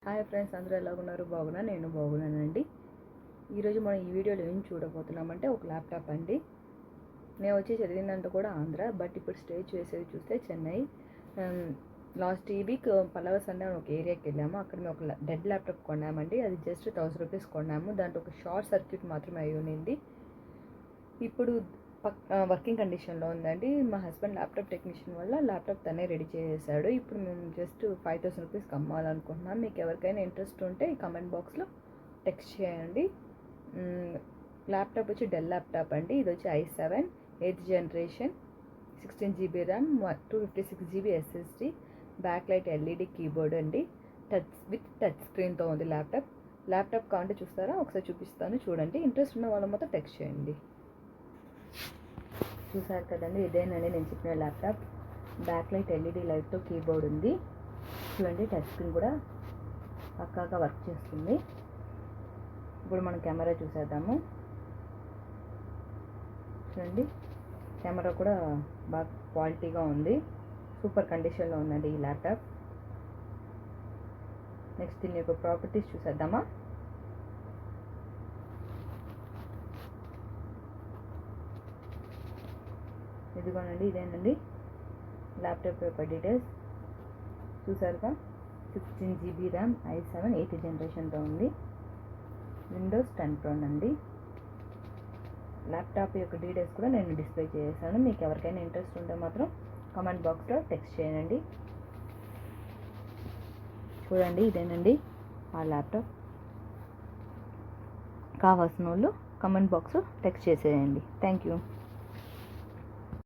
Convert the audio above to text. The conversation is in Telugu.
హాయ్ ఫ్రెండ్స్, అందరూ ఎలా ఉన్నారు? నేను బాగున్నానండి. ఈరోజు మనం ఈ వీడియోలో ఏం చూడబోతున్నామంటే ఒక ల్యాప్టాప్ అండి. నేను వచ్చి చదివిందంతా కూడా ఆంధ్ర, బట్ ఇప్పుడు స్టేజ్ వేసేది చూస్తే చెన్నై. లాస్ట్ ఈ వీక్ పల్లవ సండే ఒక ఏరియాకి వెళ్ళాము. అక్కడ మేము ఒక డెడ్ ల్యాప్టాప్ కొన్నామండి. అది జస్ట్ 1000 రూపీస్ కొన్నాము. దాంట్లో ఒక షార్ట్ సర్క్యూట్ మాత్రమే అయి ఉన్నింది. ఇప్పుడు వర్కింగ్ కండిషన్లో ఉందండి. మా హస్బెండ్ ల్యాప్టాప్ టెక్నీషియన్ వల్ల ల్యాప్టాప్ తనే రెడీ చేసేసాడు. ఇప్పుడు మేము జస్ట్ 5000 రూపీస్కి అమ్మాలనుకుంటున్నాం. మీకు ఎవరికైనా ఇంట్రెస్ట్ ఉంటే ఈ కమెంట్ బాక్స్లో టెక్స్ట్ చేయండి. ల్యాప్టాప్ వచ్చి డెల్ ల్యాప్టాప్ అండి. ఇది వచ్చి i7 8th generation, 16 GB RAM, 256 GB SSD, back light LED keyboard అండి. టచ్ స్క్రీన్తో ఉంది ల్యాప్టాప్ కావాలంటే చూస్తారా? ఒకసారి చూపిస్తాను, చూడండి. ఇంట్రెస్ట్ ఉన్న వాళ్ళు మాత్రం టెక్స్ట్ చేయండి. చూసారు కదండి, ఇదేనండి నేను చెప్పిన ల్యాప్టాప్. బ్యాక్ లైట్ LED లైట్తో కీబోర్డ్ ఉంది. చూడండి, టచ్ స్క్రీన్ కూడా పక్కాగా వర్క్ చేస్తుంది. ఇప్పుడు మనం కెమెరా చూసేద్దాము. చూడండి, కెమెరా కూడా బాగా క్వాలిటీగా ఉంది. సూపర్ కండిషన్లో ఉందండి ఈ ల్యాప్టాప్. నెక్స్ట్ దీని యొక్క ప్రాపర్టీస్ చూసేద్దామా? ఇదిగోనండి, ఇదేనండి ల్యాప్టాప్ యొక్క డీటెయిల్స్. చూసారుగా, 16 GB ర్యామ్, i7 8th జనరేషన్తో ఉంది. విండోస్ 10 Pro అండి. ల్యాప్టాప్ యొక్క డీటెయిల్స్ కూడా నేను డిస్ప్లే చేశాను. మీకు ఎవరికైనా ఇంట్రెస్ట్ ఉంటే మాత్రం కామెంట్ బాక్స్లో టెక్స్ట్ చేయండి. చూడండి, ఇదేనండి ఆ ల్యాప్టాప్. కావాల్సిన వాళ్ళు కామెంట్ బాక్స్లో టెక్స్ట్ చేసేయండి. Thank you.